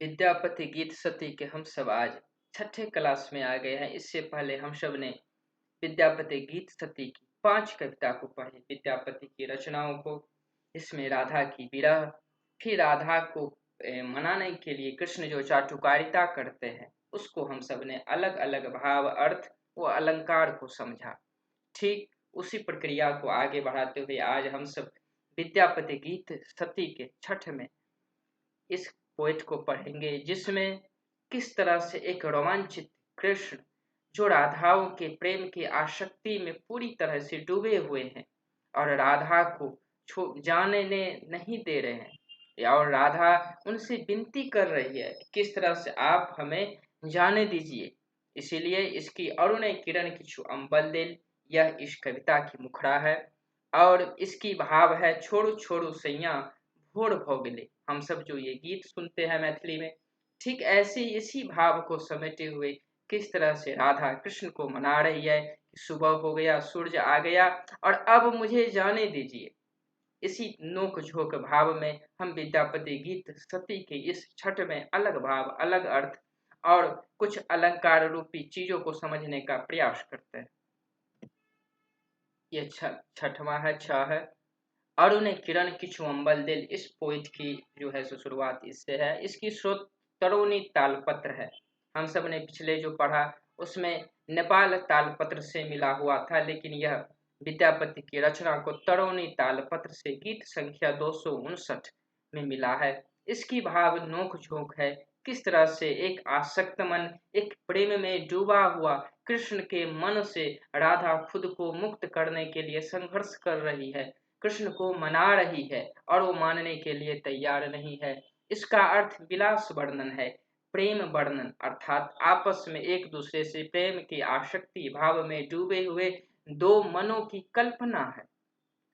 विद्यापति गीत सती के हम सब आज छठे क्लास में आ गए हैं। इससे पहले हम सब ने विद्यापति गीत सती की 5 कविता को पढ़े, विद्यापति की रचनाओं को। इसमें राधा की विरह, फिर राधा को मनाने के लिए कृष्ण जो चाटुकारिता करते हैं उसको हम सब ने अलग अलग भाव, अर्थ व अलंकार को समझा। ठीक उसी प्रक्रिया को आगे बढ़ाते हुए आज हम सब विद्यापति गीत सती के छठ में इस पोएट को पढ़ेंगे, जिसमें किस तरह से एक रोमांचित कृष्ण जो राधाओं के प्रेम की आसक्ति में पूरी तरह से डूबे हुए हैं और राधा को जाने नहीं दे रहे हैं, और राधा उनसे विनती कर रही है किस तरह से आप हमें जाने दीजिए। इसीलिए इसकी अरुण किरण किछु अम्बल दिल, यह इस कविता की मुखड़ा है और इसकी भाव है छोड़ू छोड़ू सैया भोर भोगले। हम सब जो ये गीत सुनते हैं मैथिली में, ठीक ऐसे इसी भाव को समेटे हुए किस तरह से राधा कृष्ण को मना रही है कि सुबह हो गया, सूरज आ गया और अब मुझे जाने दीजिए। इसी नोक झोंक भाव में हम विद्यापति गीत सती के इस छठ में अलग भाव, अलग अर्थ और कुछ अलंकार रूपी चीजों को समझने का प्रयास करते हैं। ये छठवां है, छ है। अरुण किरण किछु अम्बल दिल। इस पोइट की जो है सो शुरुआत इससे है। इसकी स्रोत तरोनी तालपत्र है। हम सब ने पिछले जो पढ़ा उसमें नेपाल तालपत्र से मिला हुआ था, लेकिन यह विद्यापति की रचना को तरोनी तालपत्र से गीत संख्या 259 में मिला है। इसकी भाव नोक झोंक है, किस तरह से एक आसक्त मन, एक प्रेम में डूबा हुआ कृष्ण के मन से राधा खुद को मुक्त करने के लिए संघर्ष कर रही है, कृष्ण को मना रही है और वो मानने के लिए तैयार नहीं है। इसका अर्थ विलास वर्णन है, प्रेम वर्णन, अर्थात आपस में एक दूसरे से प्रेम की आसक्ति भाव में डूबे हुए दो मनों की कल्पना है।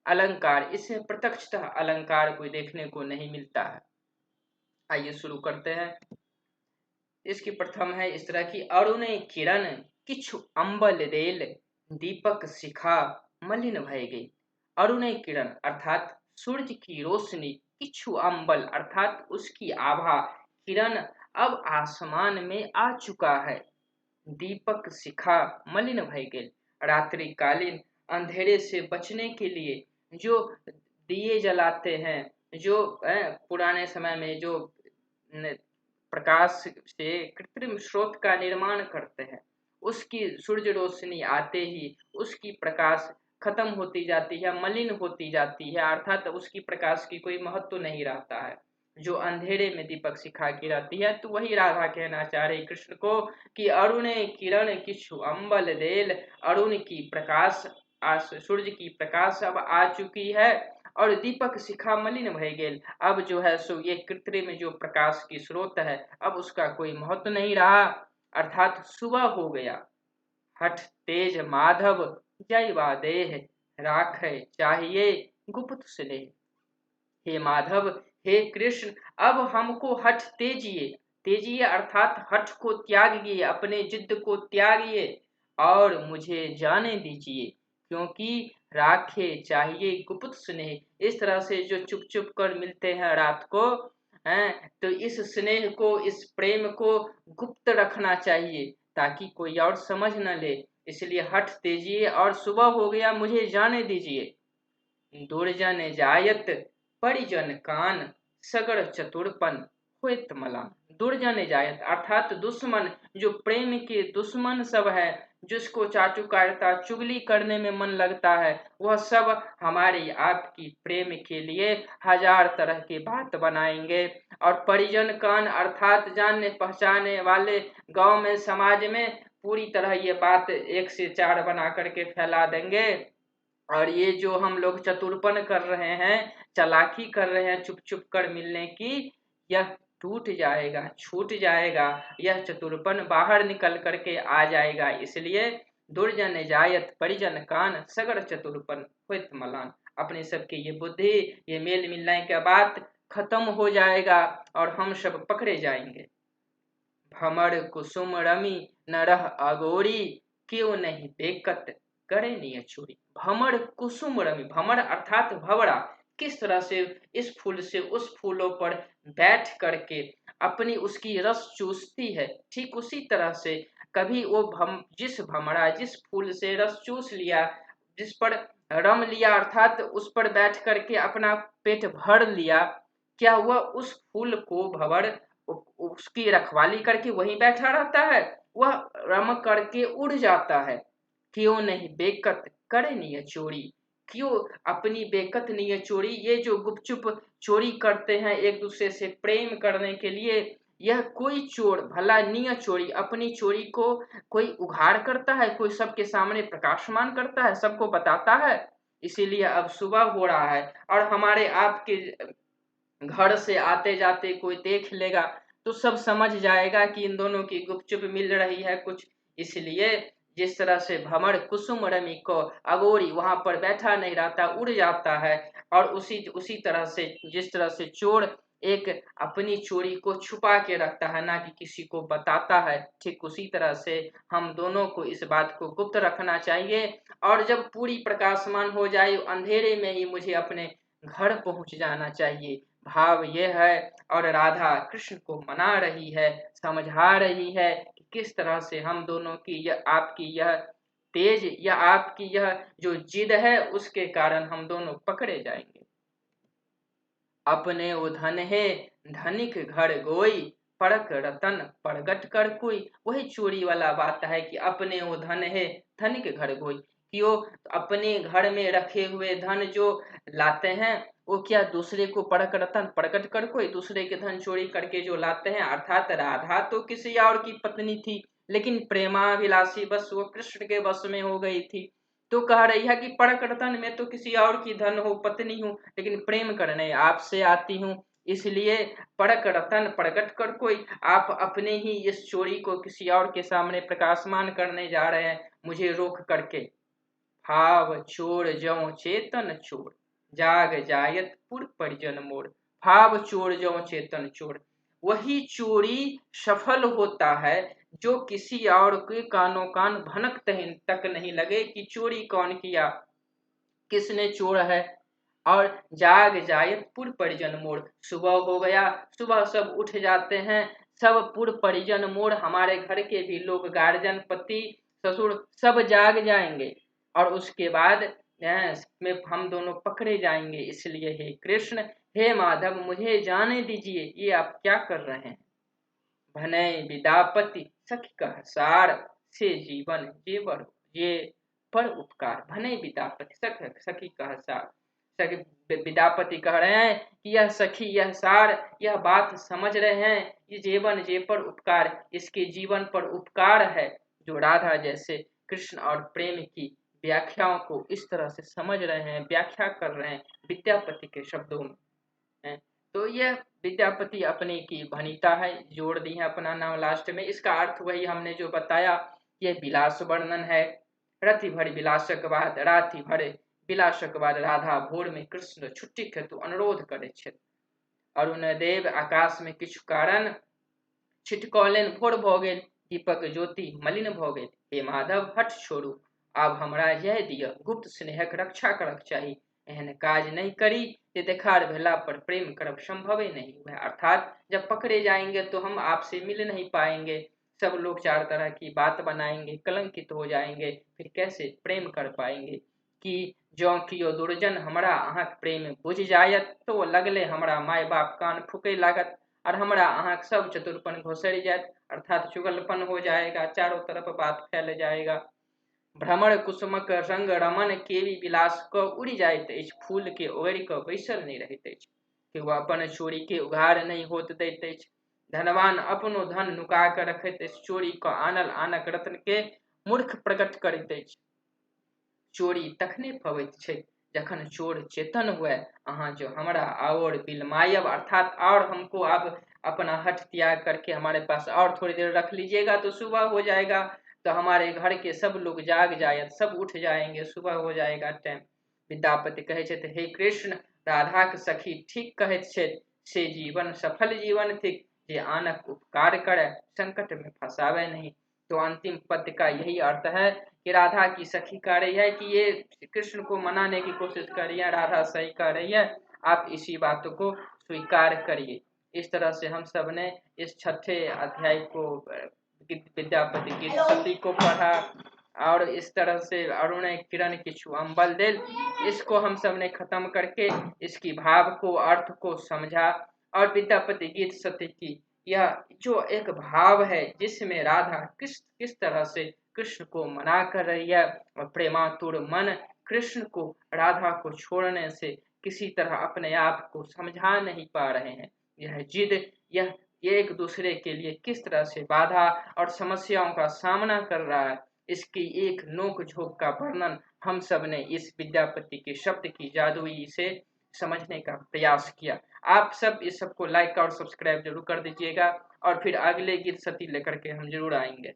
अलंकार, इससे प्रत्यक्षतः अलंकार कोई देखने को नहीं मिलता है। आइए शुरू करते हैं। इसकी प्रथम है इस तरह की, अरुण किरण किछु अम्बल रेल, दीपक शिखा मलिन भय गई। अरुण किरण अर्थात सूर्य की रोशनी, किछु अम्बल अर्थात उसकी आभा, किरण अब आसमान में आ चुका है, दीपक शिखा मलिन भय गई। रात्रिकालीन अंधेरे से बचने के लिए जो दिए जलाते हैं, जो पुराने समय में जो प्रकाश से कृत्रिम स्रोत का निर्माण करते हैं, उसकी सूर्य रोशनी आते ही उसकी प्रकाश खत्म होती जाती है, मलिन होती जाती है, अर्थात उसकी प्रकाश की कोई महत्व नहीं रहता है। जो अंधेरे में दीपक शिखा की रहती है, तो वही राधा कहना चाह रही कृष्ण को कि अरुण किरण किछु अम्बल देल, अरुण की प्रकाश, सूर्य की प्रकाश अब आ चुकी है और दीपक शिखा मलिन भय गेल। अब जो है सो ये कृत्रिम जो प्रकाश की स्रोत है, अब उसका कोई महत्व नहीं रहा, अर्थात सुबह हो गया। हठ तेज माधव जयवा देह, राखे चाहिए गुप्त स्नेह। हे माधव, हे कृष्ण, अब हमको हठ तेजिए, तेजिए अर्थात हठ को त्यागिए, अपने जिद को त्यागिए और मुझे जाने दीजिए, क्योंकि राखे चाहिए गुप्त स्नेह। इस तरह से जो चुप चुप कर मिलते हैं रात को, तो इस स्नेह को, इस प्रेम को गुप्त रखना चाहिए ताकि कोई और समझ न ले। इसलिए हठ तेजिए और सुबह हो गया, मुझे जाने दीजिए। दुर्जन जायत परिजन कान, सगर चतुरपन होत मलान। दुर्जन जायत अर्थात दुश्मन, जो प्रेम के दुश्मन सब है, जिसको चाटुकारिता चुगली करने में मन लगता है, वह सब हमारी आपकी प्रेम के लिए हजार तरह की बात बनाएंगे। और परिजन कान अर्थात जानने पहचाने वाले गांव में, समाज में पूरी तरह ये बात 1 से 4 बना करके फैला देंगे। और ये जो हम लोग चतुरपन कर रहे हैं, चालाकी कर रहे हैं चुप चुप कर मिलने की, यह टूट जाएगा, छूट जाएगा, यह चतुरपन बाहर निकल करके आ जाएगा। इसलिए दुर्जन जायत परिजन कान, सगर चतुरपन होत मलान। अपने सबके ये बुद्धि, ये मेल मिलने के बाद खत्म हो जाएगा और हम सब पकड़े जाएंगे। भमर कुसुम रमी न रह अगोरी, क्यों नहीं बेकत करे निय चोरी। भमर कुसुम रमी, भमर अर्थात भवरा, किस तरह से इस फूल से उस फूलों पर बैठ करके अपनी उसकी रस चूसती है, ठीक उसी तरह से कभी वो जिस भमरा, जिस फूल से रस चूस लिया, जिस पर रम लिया, अर्थात उस पर बैठ करके अपना पेट भर लिया, क्या वह उस फूल को भंवर उसकी रखवाली करके वहीं बैठा रहता है? वह रम करके उड़ जाता है। क्यों नहीं बेकत करे नहीं चोरी, क्यों अपनी बेकत नहीं है चोरी। ये जो गुपचुप चोरी करते हैं एक दूसरे से प्रेम करने के लिए, यह कोई चोर भला नहीं चोरी अपनी चोरी को कोई उघाड़ करता है, कोई सबके सामने प्रकाशमान करता है, सबको बताता है। इसीलिए अब सुबह हो रहा है और हमारे आपके घर से आते जाते कोई देख लेगा तो सब समझ जाएगा कि इन दोनों की गुपचुप मिल रही है कुछ। इसलिए जिस तरह से भंवर कुसुम रमी को अगोरी वहां पर बैठा नहीं रहता, उड़ जाता है, और उसी उसी तरह से जिस तरह से चोर एक अपनी चोरी को छुपा के रखता है, ना कि किसी को बताता है, ठीक उसी तरह से हम दोनों को इस बात को गुप्त रखना चाहिए। और जब पूरी प्रकाशमान हो जाए अंधेरे में ही मुझे अपने घर पहुंच जाना चाहिए। भाव यह है, और राधा कृष्ण को मना रही है, समझा रही है कि किस तरह से हम दोनों की यह आपकी यह तेज या आपकी यह जो जिद है उसके कारण हम दोनों पकड़े जाएंगे। अपने वो धन है धनिक घर गोई, पड़क रतन परगट कर कोई। वही चोरी वाला बात है कि अपने वो धन है धनिक घर गोई, कि वो अपने घर में रखे हुए धन जो लाते हैं वो क्या दूसरे को पड़क रतन प्रकट कर कोई, दूसरे के धन चोरी करके जो लाते हैं। अर्थात राधा तो किसी और की पत्नी थी, लेकिन प्रेमाभिलाषी बस वो कृष्ण के वश में हो गई थी। तो कह रही है कि परक रतन में तो किसी और की धन हो, पत्नी हूँ, लेकिन प्रेम करने आपसे आती हूँ। इसलिए परक रतन प्रकट कर कोई, आप अपने ही इस चोरी को किसी और के सामने प्रकाशमान करने जा रहे हैं मुझे रोक करके। भाव चोर ज्यों चेतन चोर, जाग जायत पुर परिजन मोर। भाव चोर ज्यों चेतन चोर, वही चोरी सफल होता है जो किसी और के कानों कान भनक तक नहीं लगे कि चोरी कौन किया, किसने चोर है। और जाग जायत पुर परिजन मोर, सुबह हो गया, सुबह सब उठ जाते हैं, सब पुर परिजन मोर, हमारे घर के भी लोग, गार्जियन, पति, ससुर, सब जाग जाएंगे और उसके बाद में हम दोनों पकड़े जाएंगे। इसलिए हे कृष्ण, हे माधव, मुझे जाने दीजिए, ये आप क्या कर रहे हैं। भनय विदापति सखी कह सार, से जीवन जेवर ये पर उपकार। भनय विदापति सखी कह सार, सखी विदापति कह रहे हैं कि यह सखी, यह सार, यह बात समझ रहे हैं, ये जीवन जे पर उपकार, इसके जीवन पर उपकार है। जो राधा जैसे कृष्ण और प्रेम की व्याख्याओं को इस तरह से समझ रहे हैं, व्याख्या कर रहे हैं विद्यापति के शब्दों में है। तो यह विद्यापति अपने की भनिता है, जोड़ दी है अपना नाम लास्ट में। इसका अर्थ वही हमने जो बताया, ये विलास वर्णन है। रति भर विलासक बाद राति भर विलासक बाद राधा भोर में कृष्ण छुट्टी हेतु अनुरोध करे छे। अरुण देव आकाश में किछु कारण, छिटकौलेन भोर भ गेल, दीपक ज्योति मलिन भ गेल। हे माधव हट छोड़ू, आब हमरा यह दिय गुप्त स्नेहक रक्षा करक चाही। एहन काज नहीं करी कि देखार भेला पर प्रेम करब संभव ही नहीं हुआ। अर्थात जब पकड़े जाएंगे तो हम आपसे मिल नहीं पाएंगे, सब लोग चार तरह की बात बनाएंगे, कलंकित हो जाएंगे, फिर कैसे प्रेम कर पाएंगे। कि जो कियो दुर्जन हमरा अहाँक प्रेम बुझ जायत, तो लगले हमरा माय बाप कान फूके लागत, और हमरा अहाँक सब चतुरपन घोसर जायत, अर्थात चुगलपन हो जाएगा, चारों तरफ बात फैल जाएगा। भ्रमर कुसुमक रंग रमन केवी विलास क उड़ि जाइत अछि, फूल के ओढ़ि क बैसल नहीं रहैत अछि, कि वह अपन चोरी के उघार नहीं होत दैत अछि। धनवान अपनो धन नुका के रखैत अछि, चोरी क आनल आनक रत्न के मूर्ख प्रकट करैत अछि। चोरी तखने फबैत छै जखन चोर चेतन हुए, अहाँ जो हमरा और बिलमायब, अर्थात और हमको आप अपना हट त्याग करके हमारे पास और थोड़ी देर रख लीजिएगा तो सुबह हो जाएगा, तो हमारे घर के सब लोग जाग जाए, सब उठ जाएंगे, सुबह हो जाएगा टाइम। विद्यापति कहे छे, हे कृष्ण, राधा के सखी ठीक कहत छे, से जीवन सफल जीवन थिक, जे आनक उपकार करे, संकट में फंसावे नहीं। तो अंतिम पद का यही अर्थ है कि राधा की सखी कह रही है कि ये कृष्ण को मनाने की कोशिश कर रही है, राधा सही कह रही है, आप इसी बात को स्वीकार करिए। इस तरह से हम सब ने इस छठे अध्याय को विद्यापति गीत सती को पढ़ा और इस तरह से अरुण किरण किछु अम्बल दिल, इसको हम सब ने खत्म करके इसकी भाव को, अर्थ को समझा। और विद्यापति गीत सती की यह जो एक भाव है जिसमें राधा किस किस तरह से कृष्ण को मना कर रही है और प्रेमातुर मन कृष्ण को राधा को छोड़ने से किसी तरह अपने आप को समझा नहीं पा रहे हैं। यह जिद, यह एक दूसरे के लिए किस तरह से बाधा और समस्याओं का सामना कर रहा है, इसकी एक नोक झोंक का वर्णन हम सब ने इस विद्यापति के शब्द की जादुई से समझने का प्रयास किया। आप सब इस सबको लाइक और सब्सक्राइब जरूर कर दीजिएगा और फिर अगले गीत सती लेकर के हम जरूर आएंगे।